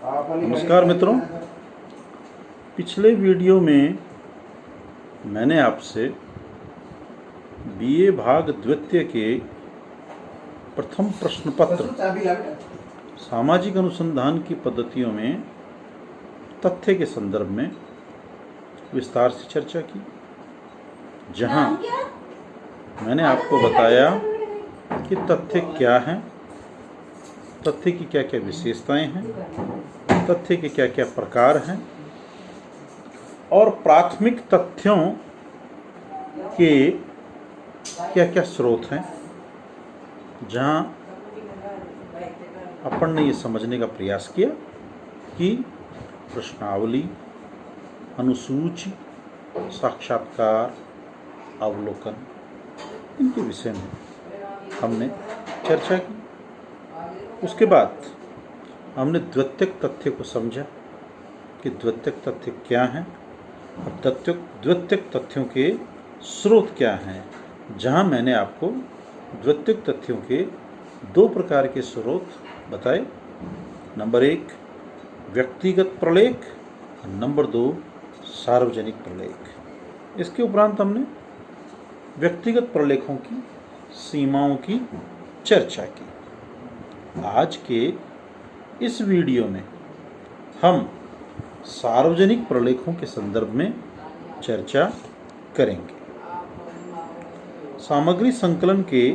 नमस्कार मित्रों, पिछले वीडियो में मैंने आपसे बीए भाग द्वितीय के प्रथम प्रश्न पत्र सामाजिक अनुसंधान की पद्धतियों में तथ्य के संदर्भ में विस्तार से चर्चा की, जहां मैंने आपको बताया कि तथ्य क्या हैं, तथ्य की क्या क्या विशेषताएं हैं, तथ्य के क्या क्या प्रकार हैं और प्राथमिक तथ्यों के क्या क्या स्रोत हैं। जहां अपन ने ये समझने का प्रयास किया कि प्रश्नावली, अनुसूची, साक्षात्कार, अवलोकन, इनके विषय में हमने चर्चा की। उसके बाद हमने द्वितीयक तथ्य को समझा कि द्वितीयक तथ्य क्या हैं, अब द्वितीयक तथ्यों के स्रोत क्या हैं। जहां मैंने आपको द्वितीयक तथ्यों के दो प्रकार के स्रोत बताए, नंबर 1 व्यक्तिगत प्रलेख, नंबर 2 सार्वजनिक प्रलेख। इसके उपरांत हमने व्यक्तिगत प्रलेखों की सीमाओं की चर्चा की। आज के इस वीडियो में हम सार्वजनिक प्रलेखों के संदर्भ में चर्चा करेंगे। सामग्री संकलन के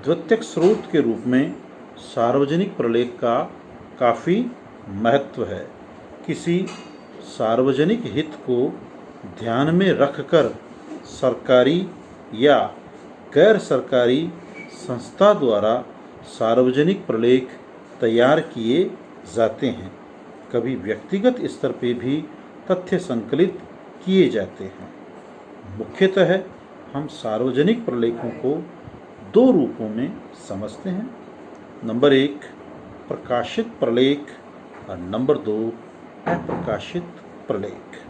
द्वितीयक स्रोत के रूप में सार्वजनिक प्रलेख का काफ़ी महत्व है। किसी सार्वजनिक हित को ध्यान में रखकर सरकारी या गैर सरकारी संस्था द्वारा सार्वजनिक प्रलेख तैयार किए जाते हैं। कभी व्यक्तिगत स्तर पे भी तथ्य संकलित किए जाते हैं। मुख्यतः हम सार्वजनिक प्रलेखों को दो रूपों में समझते हैं, नंबर 1 प्रकाशित प्रलेख और नंबर 2 अप्रकाशित प्रलेख।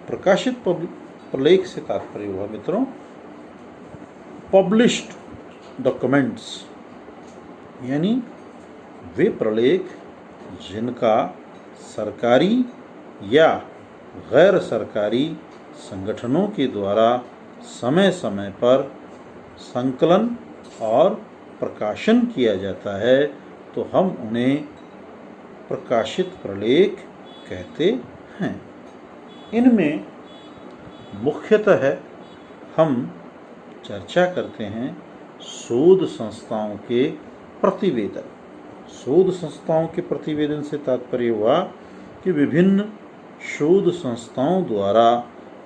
प्रकाशित प्रलेख से तात्पर्य हुआ मित्रों पब्लिश्ड डॉक्यूमेंट्स, यानी वे प्रलेख जिनका सरकारी या गैर सरकारी संगठनों के द्वारा समय समय पर संकलन और प्रकाशन किया जाता है, तो हम उन्हें प्रकाशित प्रलेख कहते हैं। इनमें मुख्यतः हम चर्चा करते हैं शोध संस्थाओं के प्रतिवेदन। शोध संस्थाओं के प्रतिवेदन से तात्पर्य हुआ कि विभिन्न शोध संस्थाओं द्वारा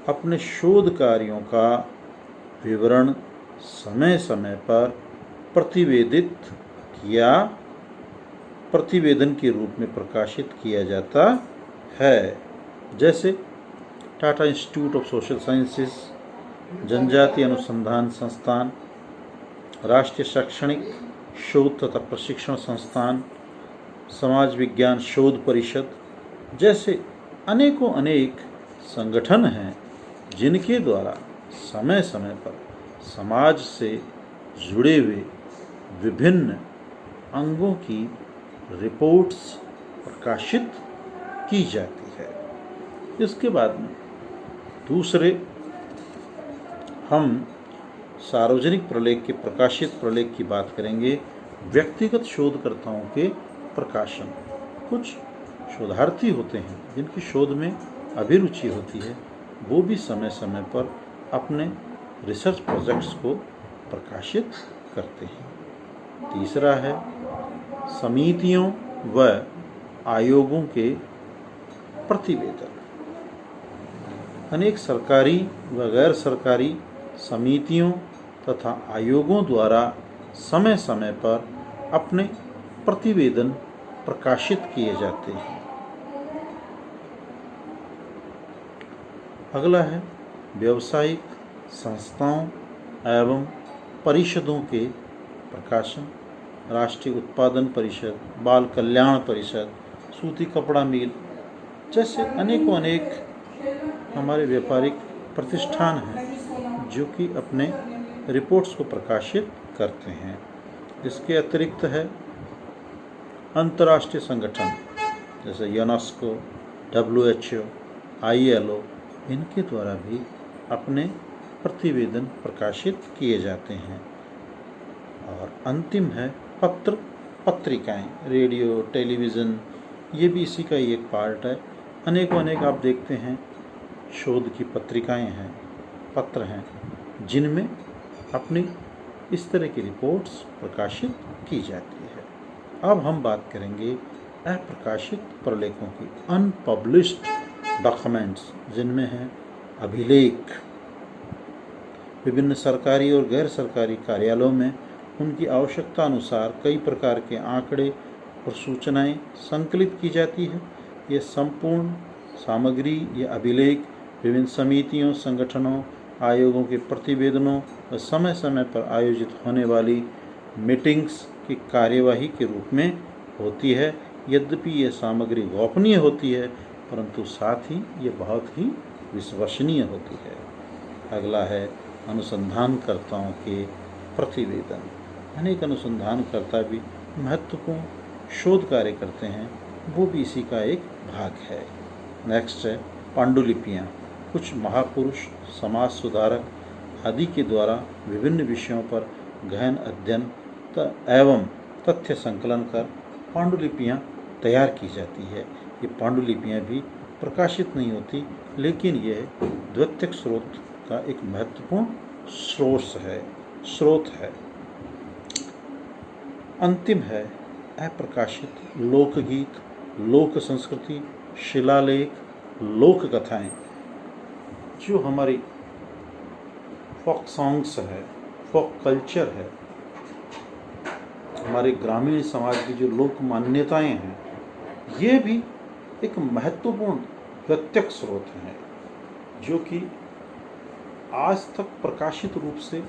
अपने शोध कार्यों का विवरण समय समय पर प्रतिवेदित या प्रतिवेदन के रूप में प्रकाशित किया जाता है। जैसे Tata institute of social sciences, जनजातीय अनुसंधान संस्थान, राष्ट्रीय शैक्षणिक शोध तथा प्रशिक्षण संस्थान, समाज विज्ञान शोध परिषद जैसे अनेकों अनेक संगठन हैं जिनके द्वारा समय समय पर समाज से जुड़े हुए विभिन्न अंगों की रिपोर्ट्स प्रकाशित की जाती है। इसके बाद में दूसरे हम सार्वजनिक प्रलेख के प्रकाशित प्रलेख की बात करेंगे। व्यक्तिगत शोधकर्ताओं के प्रकाशन, कुछ शोधार्थी होते हैं जिनकी शोध में अभिरुचि होती है, वो भी समय समय पर अपने रिसर्च प्रोजेक्ट्स को प्रकाशित करते हैं। तीसरा है समितियों व आयोगों के प्रतिवेदन। अनेक सरकारी व गैर सरकारी समितियों तथा आयोगों द्वारा समय समय पर अपने प्रतिवेदन प्रकाशित किए जाते हैं। अगला है व्यावसायिक संस्थाओं एवं परिषदों के प्रकाशन। राष्ट्रीय उत्पादन परिषद, बाल कल्याण परिषद, सूती कपड़ा मिल जैसे अनेकों अनेक हमारे व्यापारिक प्रतिष्ठान हैं जो कि अपने रिपोर्ट्स को प्रकाशित करते हैं। इसके अतिरिक्त है अंतर्राष्ट्रीय संगठन जैसे यूनेस्को, WHO, ILO, इनके द्वारा भी अपने प्रतिवेदन प्रकाशित किए जाते हैं। और अंतिम है पत्र पत्रिकाएं, रेडियो, टेलीविज़न, ये भी इसी का ही एक पार्ट है। अनेक आप देखते हैं शोध की पत्रिकाएं हैं, पत्र हैं, जिनमें अपनी इस तरह की रिपोर्ट्स प्रकाशित की जाती है। अब हम बात करेंगे अप्रकाशित प्रलेखों की, अनपब्लिश्ड डॉक्यूमेंट्स, जिनमें हैं अभिलेख। विभिन्न सरकारी और गैर सरकारी कार्यालयों में उनकी आवश्यकता अनुसार कई प्रकार के आंकड़े और सूचनाएं संकलित की जाती है। ये संपूर्ण सामग्री या अभिलेख विभिन्न समितियों, संगठनों, आयोगों के प्रतिवेदनों और समय समय पर आयोजित होने वाली मीटिंग्स की कार्यवाही के रूप में होती है। यद्यपि ये सामग्री गोपनीय होती है, परंतु साथ ही ये बहुत ही विश्वसनीय होती है। अगला है अनुसंधानकर्ताओं के प्रतिवेदन। अनेक अनुसंधानकर्ता भी महत्वपूर्ण शोध कार्य करते हैं, वो भी इसी का एक भाग है। नेक्स्ट है पांडुलिपियाँ। कुछ महापुरुष, समाज सुधारक आदि के द्वारा विभिन्न विषयों पर गहन अध्ययन एवं तथ्य संकलन कर पांडुलिपियाँ तैयार की जाती है। ये पांडुलिपियाँ भी प्रकाशित नहीं होती, लेकिन यह द्वितीयक स्रोत का एक महत्वपूर्ण स्रोत है। अंतिम है अप्रकाशित लोकगीत, लोक संस्कृति, शिलालेख, लोक कथाएं। जो हमारी फोक सॉन्ग्स है, फोक कल्चर है, हमारे ग्रामीण समाज की जो लोक मान्यताएं हैं, ये भी एक महत्वपूर्ण प्रत्यक्ष स्रोत हैं, जो कि आज तक प्रकाशित रूप से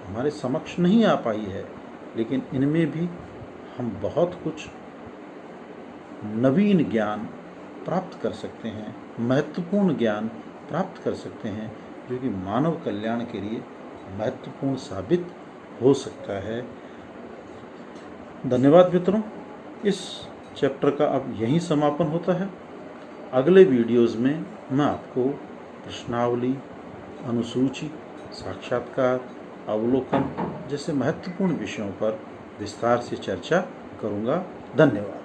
हमारे समक्ष नहीं आ पाई है। लेकिन इनमें भी हम बहुत कुछ नवीन ज्ञान प्राप्त कर सकते हैं, महत्वपूर्ण ज्ञान प्राप्त कर सकते हैं, जो कि मानव कल्याण के लिए महत्वपूर्ण साबित हो सकता है। धन्यवाद मित्रों। इस चैप्टर का अब यहीं समापन होता है। अगले वीडियोज़ में मैं आपको प्रश्नावली, अनुसूची, साक्षात्कार, अवलोकन जैसे महत्वपूर्ण विषयों पर विस्तार से चर्चा करूँगा। धन्यवाद।